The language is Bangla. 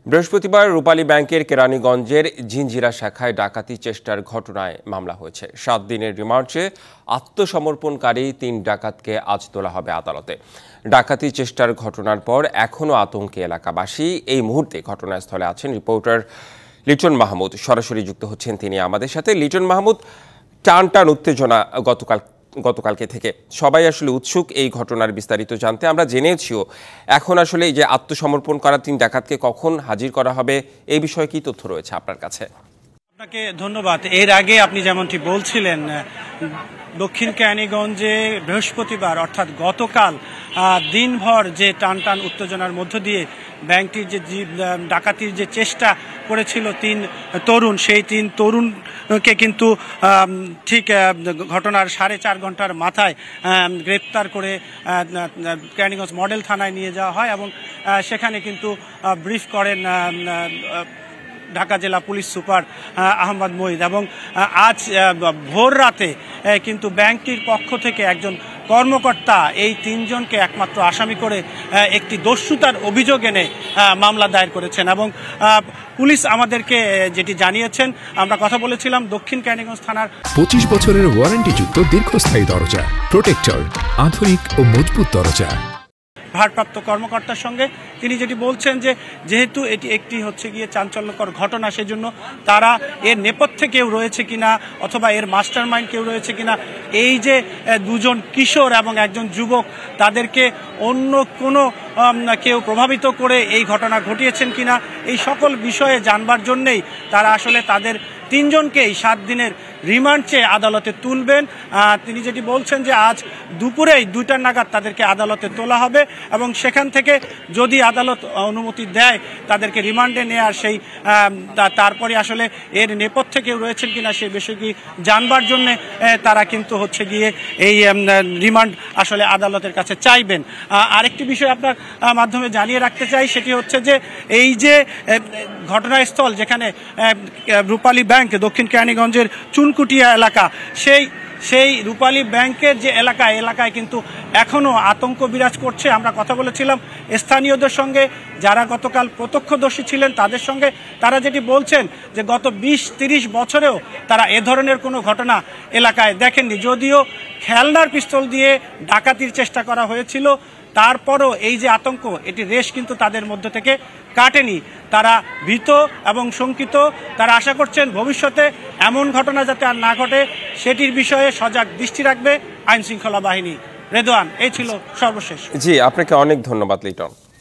বৃহস্পতিবার রূপালী ব্যাংকের কেরানীগঞ্জের জিঞ্জিরা শাখায় ডাকাতি চেষ্টার ঘটনায় মামলা হয়েছে। 7 দিনের রিমান্ডে আত্মসমর্পণকারী 3 ডাকাতকে আজ তোলা হবে আদালতে। ডাকাতি চেষ্টার ঘটনার পর এখনও আতঙ্কে এলাকাবাসী। এই মুহূর্তে ঘটনাস্থলে আছেন রিপোর্টার লিটন মাহমুদ। সরাসরি যুক্ত হচ্ছেন তিনি আমাদের সাথে। লিটন মাহমুদ, টান উত্তেজনা গতকালকে থেকে সবাই আসলে উৎসুক এই ঘটনার বিস্তারিত জানতে। আমরা জেনেছিও, এখন আসলে এই যে আত্মসমর্পণ করা 3 ডাকাতকে কখন হাজির করা হবে এই বিষয়ে কি তথ্য রয়েছে আপনার কাছে? আপনাকে ধন্যবাদ। এর আগে আপনি যেমনটি বলছিলেন, দক্ষিণ কেরানীগঞ্জে বৃহস্পতিবার অর্থাৎ গতকাল দিনভর যে টান উত্তেজনার মধ্য দিয়ে ব্যাংকটির যে ডাকাতির যে চেষ্টা করেছিল 3 তরুণ, সেই 3 তরুণকে কিন্তু ঠিক ঘটনার 4.5 ঘন্টার মাথায় গ্রেপ্তার করে কেরানীগঞ্জ মডেল থানায় নিয়ে যাওয়া হয় এবং সেখানে কিন্তু ব্রিফ করেন ঢাকা জেলা পুলিশ সুপার আহমদ মঈদ। এবং আজ ভোর রাতে কিন্তু ব্যাংকটির পক্ষ থেকে একজন কর্মকর্তা এই 3 জনকে একমাত্র আসামি করে একটি দস্যুতার অভিযোগ এনে মামলা দায়ের করেছেন। এবং পুলিশ আমাদেরকে যেটি জানিয়েছেন, আমরা কথা বলেছিলাম দক্ষিণ কেরানীগঞ্জ থানার 25 বছরের ওয়ারেন্টিযুক্ত দীর্ঘস্থায়ী দরজা প্রোটেক্টর, আধুনিক ও মজবুত দরজা। ভারপ্রাপ্ত কর্মকর্তার সঙ্গে তিনি যেটি বলছেন যে যেহেতু এটি একটি হচ্ছে গিয়ে চাঞ্চল্যকর ঘটনা, সেজন্য তারা এর নেপথ্যে কেউ রয়েছে কিনা অথবা এর মাস্টার মাইন্ড কেউ রয়েছে কিনা, এই যে 2 জন কিশোর এবং একজন যুবক, তাদেরকে অন্য কোনো কেউ প্রভাবিত করে এই ঘটনা ঘটিয়েছেন কিনা, এই সকল বিষয়ে জানবার জন্যেই তারা আসলে তাদের 3 জনকেই 7 দিনের রিমান্ড চেয়ে আদালতে তুলবেন। তিনি যেটি বলছেন যে আজ দুপুরেই 2টা নাগাদ তাদেরকে আদালতে তোলা হবে এবং সেখান থেকে যদি আদালত অনুমতি দেয় তাদেরকে রিমান্ডে নেওয়ার সেই তারপরে আসলে এর নেপথ্যে কেউ রয়েছেন কিনা সেই বিষয়টি জানবার জন্য তারা কিন্তু হচ্ছে গিয়ে এই রিমান্ড আসলে আদালতের কাছে চাইবেন। আরেকটি বিষয় আপনার মাধ্যমে জানিয়ে রাখতে চাই, সেটি হচ্ছে যে এই যে ঘটনাস্থল যেখানে রূপালী ব্যাংক দক্ষিণ কেরানীগঞ্জের চুনকুটিয়া এলাকা, সেই রূপালী ব্যাংকের যে এলাকায় কিন্তু এখনও আতঙ্ক বিরাজ করছে। আমরা কথা বলেছিলাম স্থানীয়দের সঙ্গে, যারা গতকাল প্রত্যক্ষদর্শী ছিলেন তাদের সঙ্গে। তারা যেটি বলছেন যে গত 20-30 বছরেও তারা এ ধরনের কোনো ঘটনা এলাকায় দেখেননি। যদিও খেলনার পিস্তল দিয়ে ডাকাতির চেষ্টা করা হয়েছিল, তারপরও এই যে আতঙ্ক, এটি রেশ কিন্তু তাদের মধ্য থেকে কাটেনি। তারা ভীত এবং শঙ্কিত। তারা আশা করছেন ভবিষ্যতে এমন ঘটনা যাতে আর না ঘটে, সেটির বিষয়ে সজাগ দৃষ্টি রাখবে আইন শৃঙ্খলা বাহিনী। রেদওয়ান, এই ছিল সর্বশেষ। জি, আপনাকে অনেক ধন্যবাদ লিটন।